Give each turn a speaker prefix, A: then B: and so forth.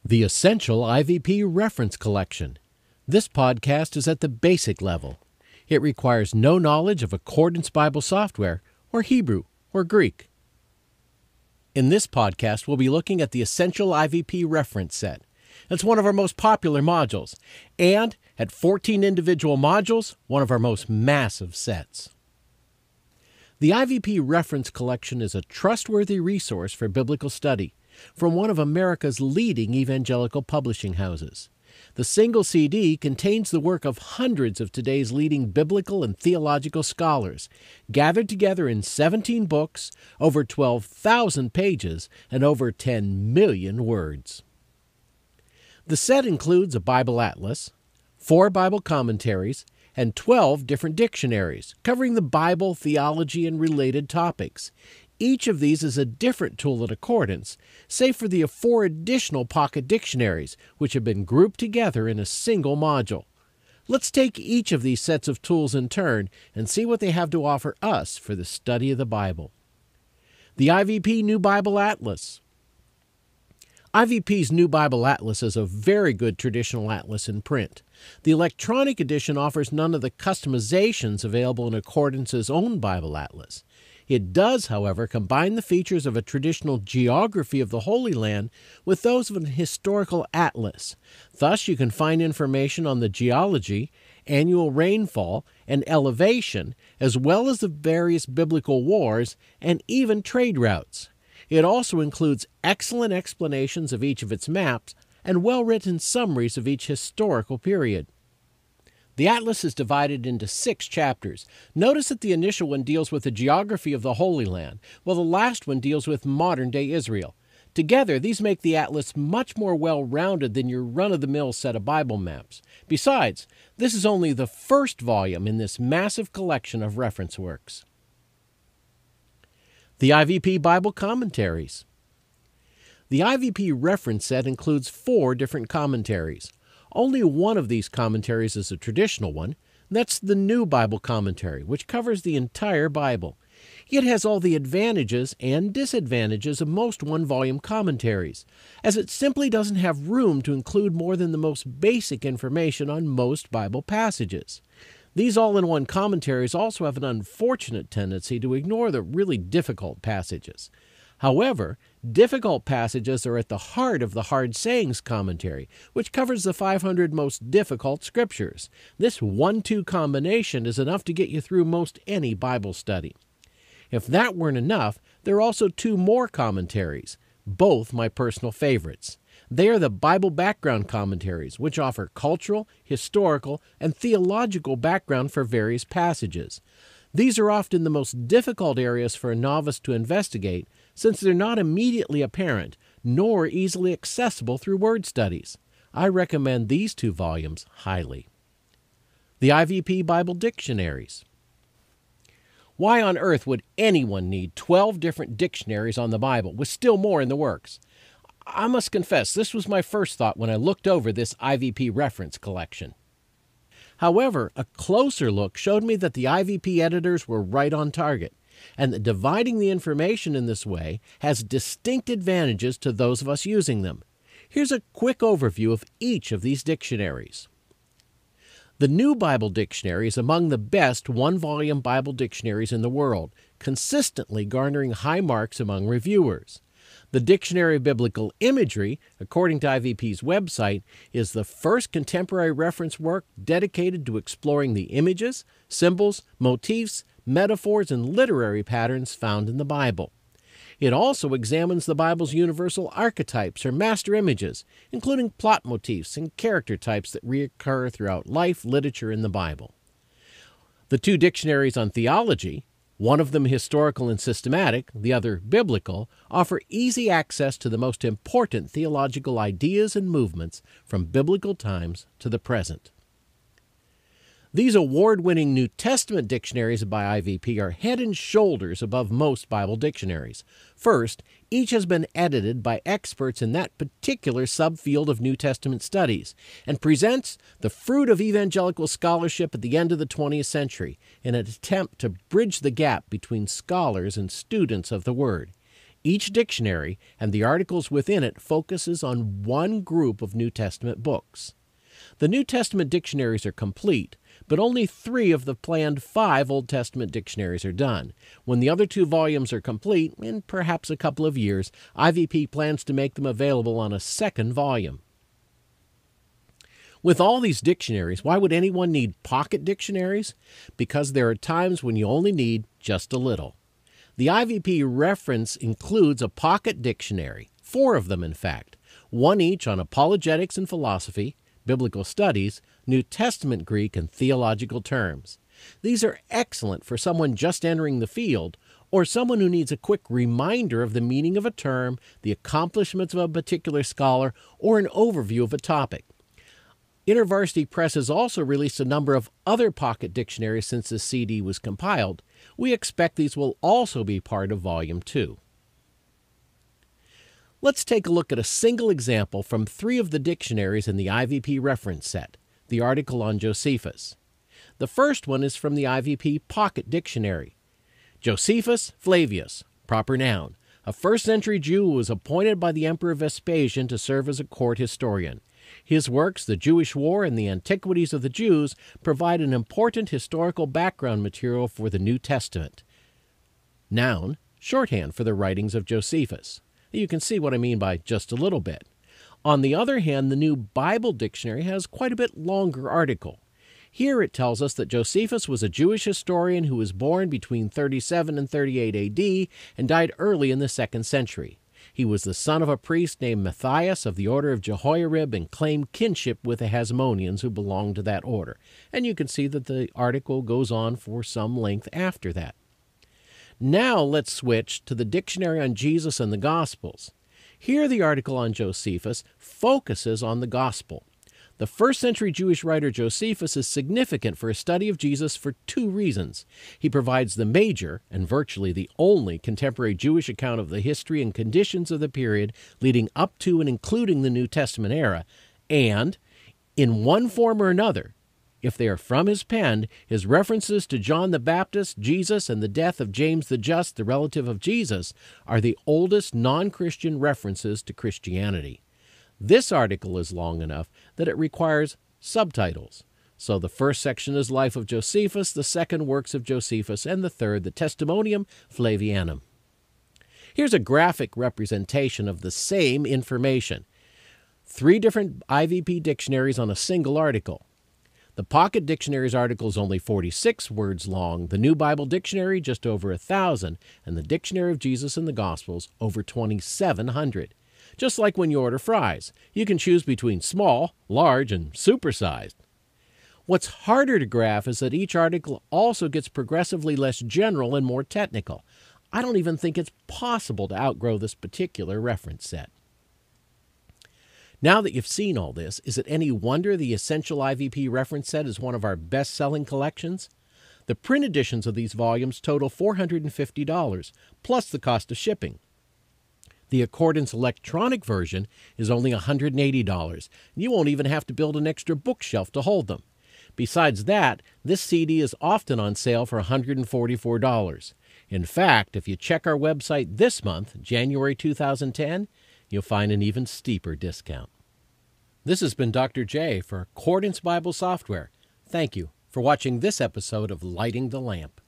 A: The Essential IVP Reference Collection. This podcast is at the basic level. It requires no knowledge of Accordance Bible software or Hebrew or Greek. In this podcast, we'll be looking at the Essential IVP Reference Set. It's one of our most popular modules, and at 14 individual modules, one of our most massive sets. The IVP Reference Collection is a trustworthy resource for biblical study from one of America's leading evangelical publishing houses. The single CD contains the work of hundreds of today's leading biblical and theological scholars, gathered together in 17 books, over 12,000 pages, and over 10 million words. The set includes a Bible Atlas, 4 Bible commentaries, and 12 different dictionaries, covering the Bible, theology, and related topics. Each of these is a different tool at Accordance, save for the 4 additional pocket dictionaries, which have been grouped together in a single module. Let's take each of these sets of tools in turn and see what they have to offer us for the study of the Bible. The IVP New Bible Atlas. IVP's New Bible Atlas is a very good traditional atlas in print. The electronic edition offers none of the customizations available in Accordance's own Bible Atlas. It does, however, combine the features of a traditional geography of the Holy Land with those of an historical atlas. Thus, you can find information on the geology, annual rainfall, and elevation, as well as the various biblical wars and even trade routes. It also includes excellent explanations of each of its maps and well-written summaries of each historical period. The atlas is divided into 6 chapters. Notice that the initial one deals with the geography of the Holy Land, while the last one deals with modern-day Israel. Together, these make the atlas much more well-rounded than your run-of-the-mill set of Bible maps. Besides, this is only the first volume in this massive collection of reference works. The IVP Bible Commentaries. The IVP reference set includes 4 different commentaries. Only one of these commentaries is a traditional one, and that's the New Bible Commentary, which covers the entire Bible. It has all the advantages and disadvantages of most one-volume commentaries, as it simply doesn't have room to include more than the most basic information on most Bible passages. These all-in-one commentaries also have an unfortunate tendency to ignore the really difficult passages. However, difficult passages are at the heart of the Hard Sayings commentary, which covers the 500 most difficult scriptures. This 1-2 combination is enough to get you through most any Bible study. If that weren't enough, there are also 2 more commentaries, both my personal favorites. They are the Bible Background Commentaries, which offer cultural, historical, and theological background for various passages. These are often the most difficult areas for a novice to investigate, since they're not immediately apparent, nor easily accessible through word studies. I recommend these 2 volumes highly. The IVP Bible Dictionaries. Why on earth would anyone need 12 different dictionaries on the Bible, with still more in the works? I must confess, this was my first thought when I looked over this IVP reference collection. However, a closer look showed me that the IVP editors were right on target, and that dividing the information in this way has distinct advantages to those of us using them. Here's a quick overview of each of these dictionaries. The New Bible Dictionary is among the best one-volume Bible dictionaries in the world, consistently garnering high marks among reviewers. The Dictionary of Biblical Imagery, according to IVP's website, is the first contemporary reference work dedicated to exploring the images, symbols, motifs, metaphors, and literary patterns found in the Bible. It also examines the Bible's universal archetypes or master images, including plot motifs and character types that reoccur throughout life, literature, in the Bible. The 2 dictionaries on theology, one of them historical and systematic, the other biblical, offer easy access to the most important theological ideas and movements from biblical times to the present. These award-winning New Testament dictionaries by IVP are head and shoulders above most Bible dictionaries. First, each has been edited by experts in that particular subfield of New Testament studies and presents the fruit of evangelical scholarship at the end of the 20th century in an attempt to bridge the gap between scholars and students of the Word. Each dictionary and the articles within it focuses on one group of New Testament books. The New Testament dictionaries are complete, but only 3 of the planned 5 Old Testament dictionaries are done. When the other 2 volumes are complete, in perhaps a couple of years, IVP plans to make them available on a second volume. With all these dictionaries, why would anyone need pocket dictionaries? Because there are times when you only need just a little. The IVP reference includes a pocket dictionary, 4 of them in fact, one each on apologetics and philosophy, biblical studies, New Testament Greek, and theological terms. These are excellent for someone just entering the field or someone who needs a quick reminder of the meaning of a term, the accomplishments of a particular scholar, or an overview of a topic. InterVarsity Press has also released a number of other pocket dictionaries since the CD was compiled. We expect these will also be part of Volume 2. Let's take a look at a single example from 3 of the dictionaries in the IVP reference set, the article on Josephus. The first one is from the IVP Pocket Dictionary. Josephus Flavius, proper noun, a first-century Jew who was appointed by the Emperor Vespasian to serve as a court historian. His works, The Jewish War and the Antiquities of the Jews, provide an important historical background material for the New Testament. Noun, shorthand for the writings of Josephus. You can see what I mean by just a little bit. On the other hand, the New Bible Dictionary has quite a bit longer article. Here it tells us that Josephus was a Jewish historian who was born between 37 and 38 AD and died early in the 2nd century. He was the son of a priest named Matthias of the order of Jehoiarib and claimed kinship with the Hasmoneans who belonged to that order. And you can see that the article goes on for some length after that. Now let's switch to the Dictionary on Jesus and the Gospels. Here the article on Josephus focuses on the Gospel. The first-century Jewish writer Josephus is significant for a study of Jesus for 2 reasons. He provides the major, and virtually the only, contemporary Jewish account of the history and conditions of the period leading up to and including the New Testament era, and, in one form or another, if they are from his pen, his references to John the Baptist, Jesus, and the death of James the Just, the relative of Jesus, are the oldest non-Christian references to Christianity. This article is long enough that it requires subtitles. So the first section is Life of Josephus, the second Works of Josephus, and the third the Testimonium Flavianum. Here's a graphic representation of the same information. 3 different IVP dictionaries on a single article. The Pocket Dictionaries article is only 46 words long, the New Bible Dictionary just over 1,000, and the Dictionary of Jesus and the Gospels over 2,700. Just like when you order fries, you can choose between small, large, and supersized. What's harder to graph is that each article also gets progressively less general and more technical. I don't even think it's possible to outgrow this particular reference set. Now that you've seen all this, is it any wonder the Essential IVP Reference Set is one of our best-selling collections? The print editions of these volumes total $450, plus the cost of shipping. The Accordance electronic version is only $180. You won't even have to build an extra bookshelf to hold them. Besides that, this CD is often on sale for $144. In fact, if you check our website this month, January 2010, you'll find an even steeper discount. This has been Dr. J for Accordance Bible Software. Thank you for watching this episode of Lighting the Lamp.